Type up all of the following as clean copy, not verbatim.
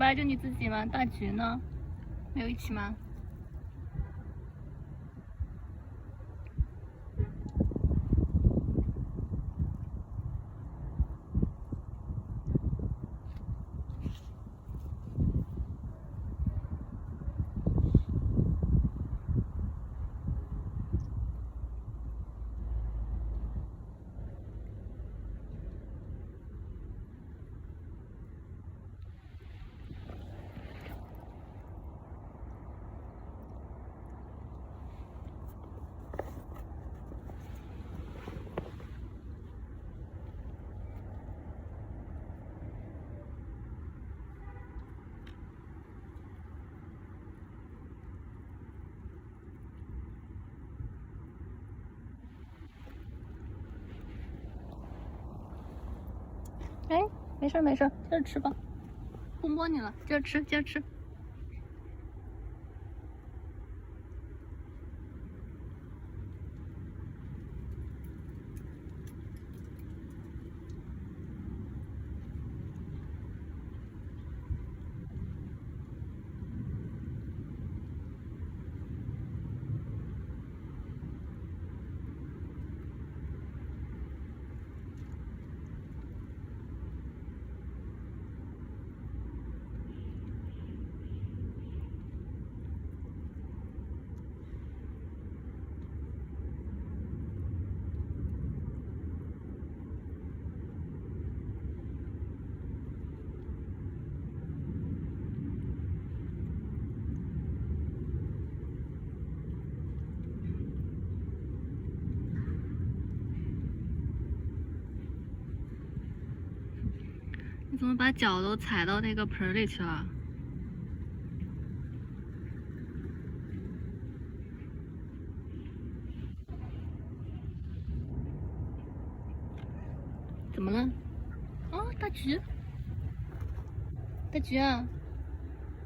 白就你自己吗？大橘呢？没有一起吗？哎，没事没事，接着吃吧，不摸你了，接着吃，接着吃。你怎么把脚都踩到那个盆里去了？怎么了？哦，大橘，大橘啊，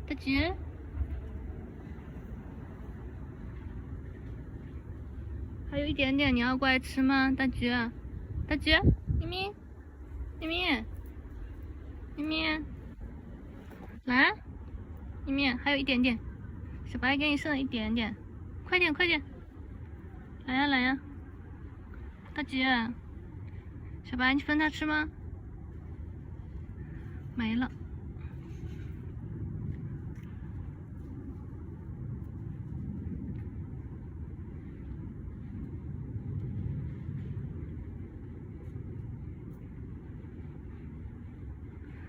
大橘，还有一点点，你要过来吃吗？大橘，大橘，咪咪，咪咪，咪咪，来，咪咪，还有一点点，小白给你剩了一点点，快点快点，来呀来呀，大橘，小白你分他吃吗？没了。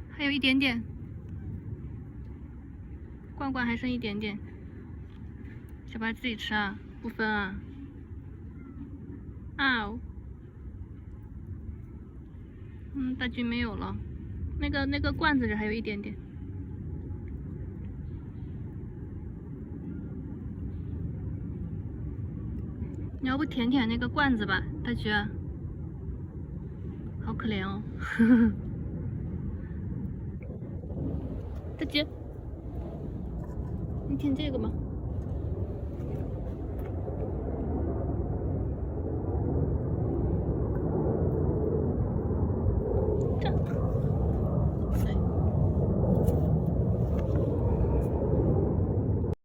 还有一点点，罐罐还剩一点点，小白自己吃啊，不分啊。啊，大橘没有了，那个罐子里还有一点点。你要不舔舔那个罐子吧，大橘，好可怜哦。大橘，你舔这个吧。